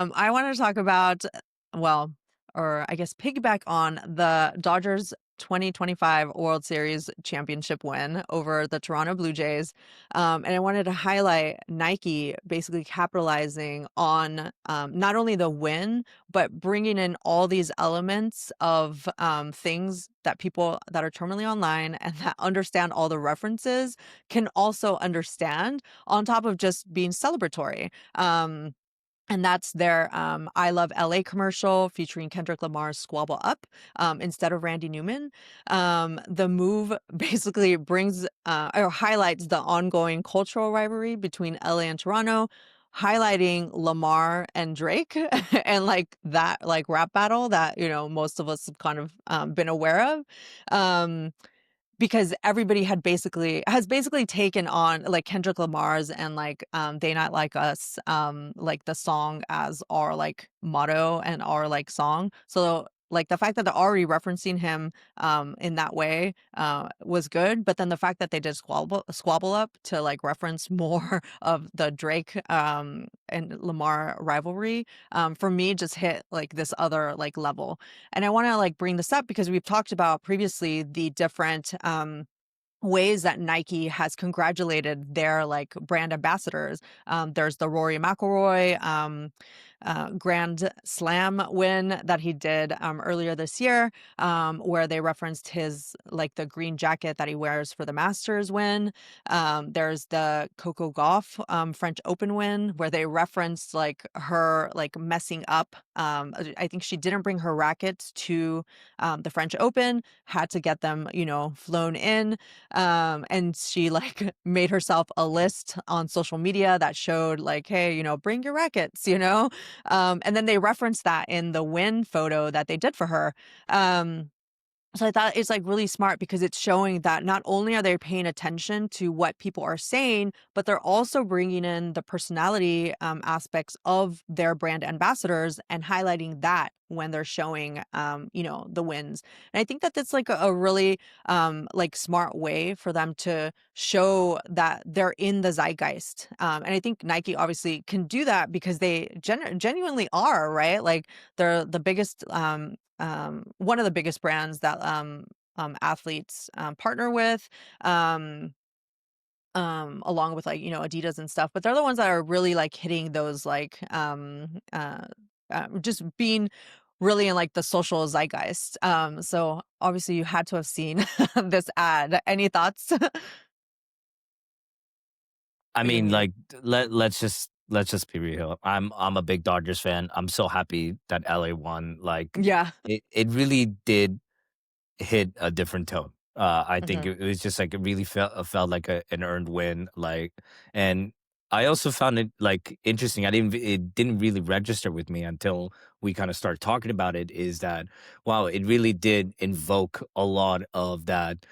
I want to talk about, well, or I guess piggyback on the Dodgers 2025 World Series championship win over the Toronto Blue Jays. And I wanted to highlight Nike basically capitalizing on not only the win, but bringing in all these elements of things that people that are terminally online and that understand all the references can also understand on top of just being celebratory. And that's their I Love LA commercial featuring Kendrick Lamar's Squabble Up instead of Randy Newman. The move basically brings or highlights the ongoing cultural rivalry between LA and Toronto, highlighting Lamar and Drake and like that like rap battle that, most of us have kind of been aware of. Um, because everybody has basically taken on, like, Kendrick Lamar's and, like, They Not Like Us, like, the song as our, like, motto and our, like, song. So, like, the fact that they're already referencing him, in that way, was good, but then the fact that they did Squabble Up to, like, reference more of the Drake, and Lamar rivalry, for me just hit, like, this other, like, level. And I want to like bring this up because we've talked about previously the different ways that Nike has congratulated their like brand ambassadors. There's the Rory McIlroy Grand Slam win that he did earlier this year, where they referenced his like the green jacket that he wears for the Masters win. There's the Coco Gauff French Open win where they referenced like her like messing up. I think she didn't bring her rackets to the French Open, had to get them, flown in. And she like made herself a list on social media that showed like, hey, bring your rackets, and then they referenced that in the win photo that they did for her. So I thought it's like really smart because it's showing that not only are they paying attention to what people are saying, but they're also bringing in the personality aspects of their brand ambassadors and highlighting that when they're showing, the wins. And I think that that's like a really like smart way for them to show that they're in the zeitgeist. And I think Nike obviously can do that because they genuinely are, right? Like they're the biggest one of the biggest brands that athletes partner with, um, along with like Adidas and stuff. But they're the ones that are really like hitting those like just being really in like the social zeitgeist. So obviously you had to have seen this ad. Any thoughts? I Forgive mean, me. like, let's just be real. I'm a big Dodgers fan. I'm so happy that LA won. Like, Yeah. it really did hit a different tone. I think Hmm. it was just like it really felt like an earned win. Like, and I also found it like interesting. It didn't really register with me until we kind of started talking about it. Is that wow? It really did invoke a lot of that,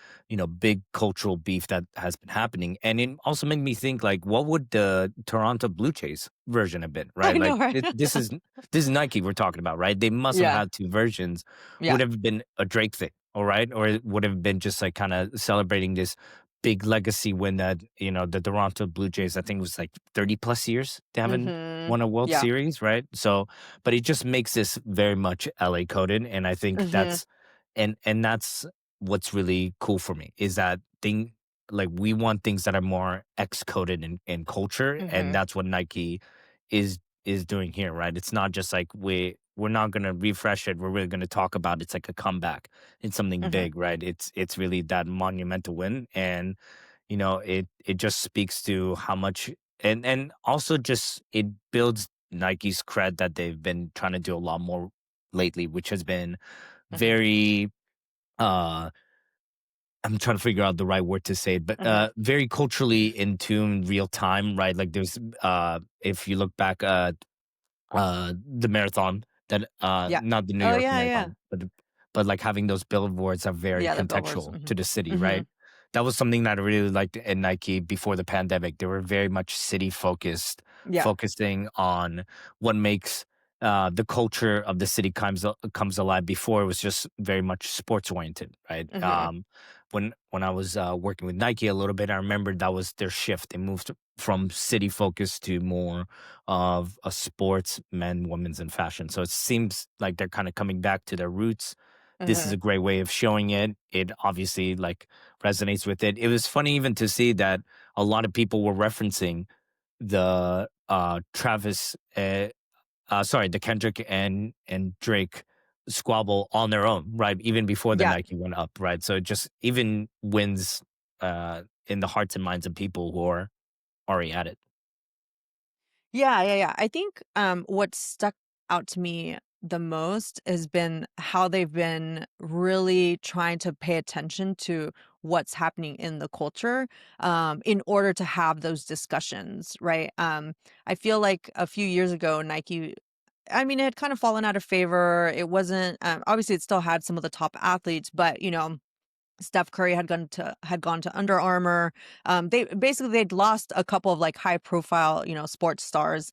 big cultural beef that has been happening, and it also made me think like, what would the Toronto Blue Jays version have been? Right? I know, Like, right? this is Nike we're talking about, right? They must have Yeah. had two versions. Yeah. Would have been a Drake thing, all right? Or it would have been just like kind of celebrating this big legacy win that, the Toronto Blue Jays, I think was like 30 plus years they haven't Hmm. won a World Yeah. Series, right? So, but it just makes this very much LA coded. And I think Hmm. that's what's really cool for me is that thing, like we want things that are more X coded in culture. And Hmm. that's what Nike is doing here, right? It's not just like we're not gonna refresh it. We're really gonna talk about it's like a comeback. It's something Hmm. big, right? It's really that monumental win, and it just speaks to how much, and also just it builds Nike's cred that they've been trying to do a lot more lately, which has been Hmm. very uh I'm trying to figure out the right word to say, but Hmm. very culturally in tune, real time, right? Like there's if you look back the marathon that Yeah. not the New Oh, York yeah, yeah. Marathon, but like having those billboards are very Yeah, the billboards. contextual Mhm. to the city, Mhm. right? That was something that I really liked in Nike before the pandemic. They were very much city focused, Yeah. focusing on what makes the culture of the city comes alive. Before it was just very much sports oriented, right? Mhm. when I was working with Nike a little bit, I remember that was their shift. They moved from city focus to more of a sports, men, women's, and fashion. So it seems like they're kind of coming back to their roots. This is a Mhm. great way of showing it. It obviously like resonates with it. It was funny even to see that a lot of people were referencing the the Kendrick and Drake squabble on their own, right? Even before the Yeah. Nike went up, right? So it just even wins in the hearts and minds of people who are already at it. Yeah, yeah, yeah. I think, what stuck out to me the most has been how they've been really trying to pay attention to what's happening in the culture, in order to have those discussions, right? I feel like a few years ago, Nike, I mean, it had kind of fallen out of favor. It wasn't, obviously, it still had some of the top athletes, but, Steph Curry had gone to Under Armour. They'd lost a couple of like high profile, sports stars.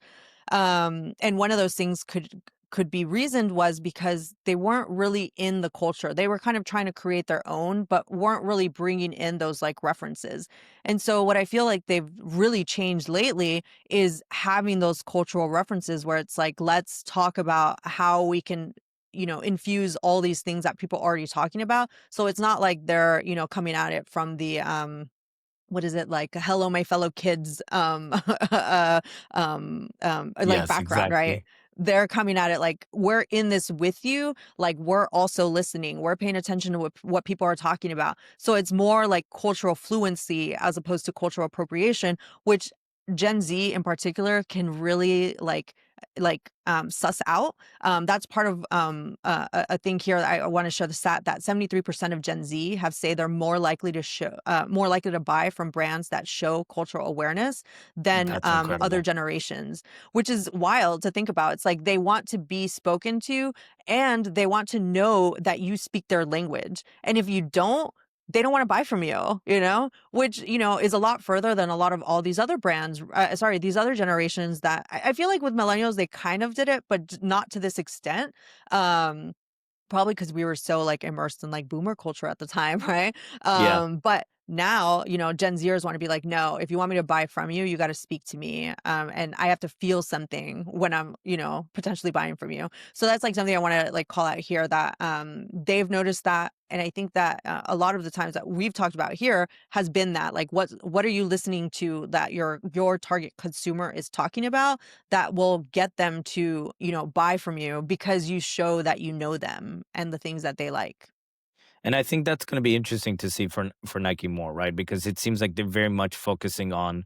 And one of those things could be reasoned was because they weren't really in the culture. They were kind of trying to create their own, but weren't really bringing in those like references. And so what I feel like they've really changed lately is having those cultural references where it's like, let's talk about how we can infuse all these things that people are already talking about. So it's not like they're, coming at it from the what is it like hello my fellow kids like Yes, background, right? exactly. They're coming at it like we're in this with you, like we're also listening, we're paying attention to what people are talking about. So it's more like cultural fluency as opposed to cultural appropriation, which Gen Z in particular can really suss out. That's part of a thing here that I want to show the stat that 73% of Gen Z have say they're more likely to buy from brands that show cultural awareness than That's other incredible. generations, which is wild to think about. It's like they want to be spoken to and they want to know that you speak their language. And if you don't, they don't want to buy from you, which, is a lot further than a lot of all these other brands, sorry, these other generations that I feel like with millennials, they kind of did it, but not to this extent. Um, Probably because we were so, like, immersed in, like, boomer culture at the time, right? Yeah. But now, Gen Zers wanna be like, "No, if you want me to buy from you, you gotta speak to me, and I have to feel something when I'm, potentially buying from you." So that's, like, something I wanna, like, call out here that, they've noticed that, and I think that, a lot of the times that we've talked about here has been that, like, what are you listening to that your target consumer is talking about that will get them to, buy from you because you show that you know them and the things that they like. And I think that's going to be interesting to see for Nike more, right? Because it seems like they're very much focusing on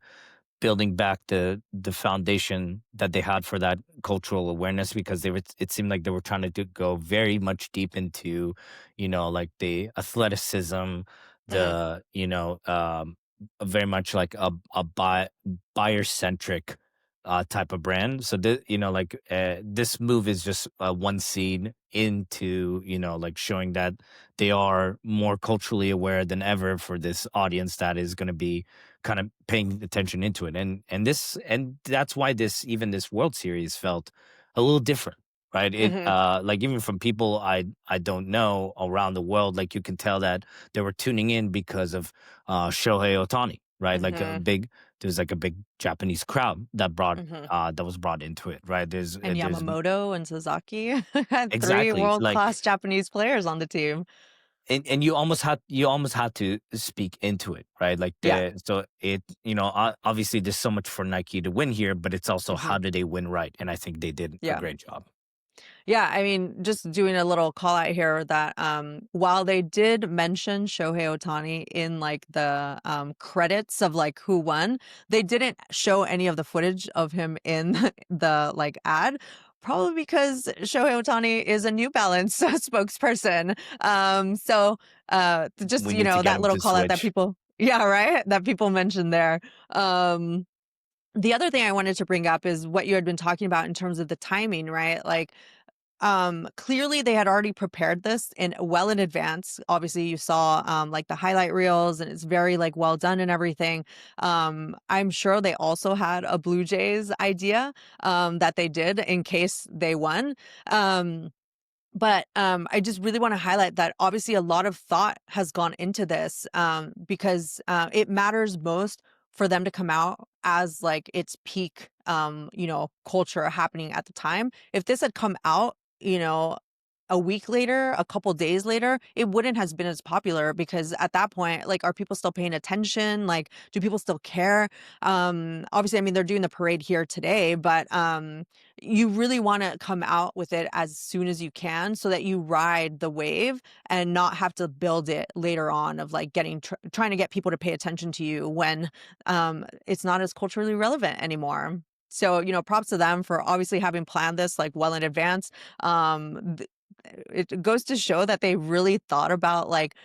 building back the foundation that they had for that cultural awareness because it seemed like they were trying to go very much deep into like the athleticism, Mhm, the very much like a buyer centric type of brand. So this move is just one seed into like showing that they are more culturally aware than ever for this audience that is going to be kind of paying attention into it. And that's why this World Series felt a little different, right? It mhm, like even from people I don't know around the world, like you can tell that they were tuning in because of Shohei Otani, right? Like mhm, there's like a big Japanese crowd mhm. that was brought into it, right? And There's Yamamoto and Sasaki had 3 exactly like world-class Japanese players on the team. and you almost had to speak into it, right? Like Yeah, obviously there's so much for Nike to win here, but it's also how mhm, do they win right? And I think they did a yeah. great job. Yeah, I mean, just doing a little call out here that while they did mention Shohei Ohtani in like the credits of like who won, they didn't show any of the footage of him in the like ad. Probably because Shohei Ohtani is a New Balance spokesperson. So just We need to get that them little to call out that switch. people, yeah, right, that people mentioned there. The other thing I wanted to bring up is what you had been talking about in terms of the timing, right? Like clearly they had already prepared this in well in advance. Obviously, you saw like the highlight reels and it's very like well done and everything. I'm sure they also had a Blue Jays idea that they did in case they won. Um But, I just really wanna highlight that obviously a lot of thought has gone into this, because, it matters most for them to come out as, like, its peak, culture happening at the time. If this had come out, a week later, a couple days later, it wouldn't has been as popular because at that point, like, are people still paying attention? Like, do people still care? Obviously, I mean, they're doing the parade here today, but, you really wanna come out with it as soon as you can so that you ride the wave and not have to build it later on of, like, trying to get people to pay attention to you when, it's not as culturally relevant anymore. So, props to them for obviously having planned this, like, well in advance. It goes to show that they really thought about, like,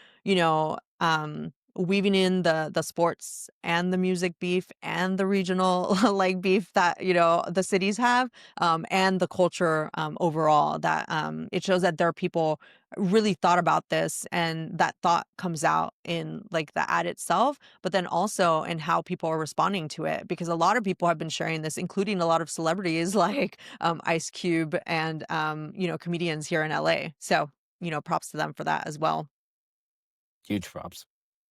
weaving in the sports and the music beef and the regional like beef that the cities have, and the culture overall. That it shows that their people really thought about this, and that thought comes out in like the ad itself, but then also in how people are responding to it. Because a lot of people have been sharing this, including a lot of celebrities like Ice Cube and comedians here in LA. So, props to them for that as well. Huge props.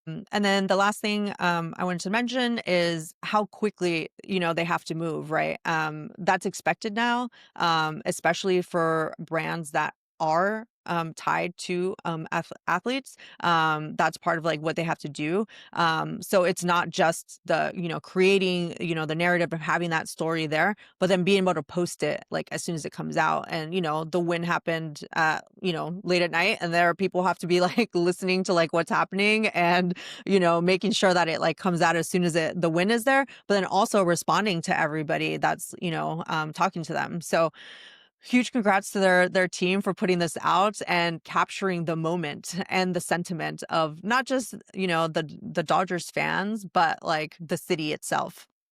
And then the last thing I wanted to mention is how quickly, they have to move, right? That's expected now, especially for brands that are tied to athletes. That's part of like what they have to do. So it's not just the, creating, the narrative of having that story there, but then being able to post it like as soon as it comes out. And, the win happened late at night, and there are people who have to be like listening to like what's happening and, making sure that it like comes out as soon as the win is there, but then also responding to everybody that's, talking to them. So huge congrats to their team for putting this out and capturing the moment and the sentiment of not just, the Dodgers fans, but like the city itself.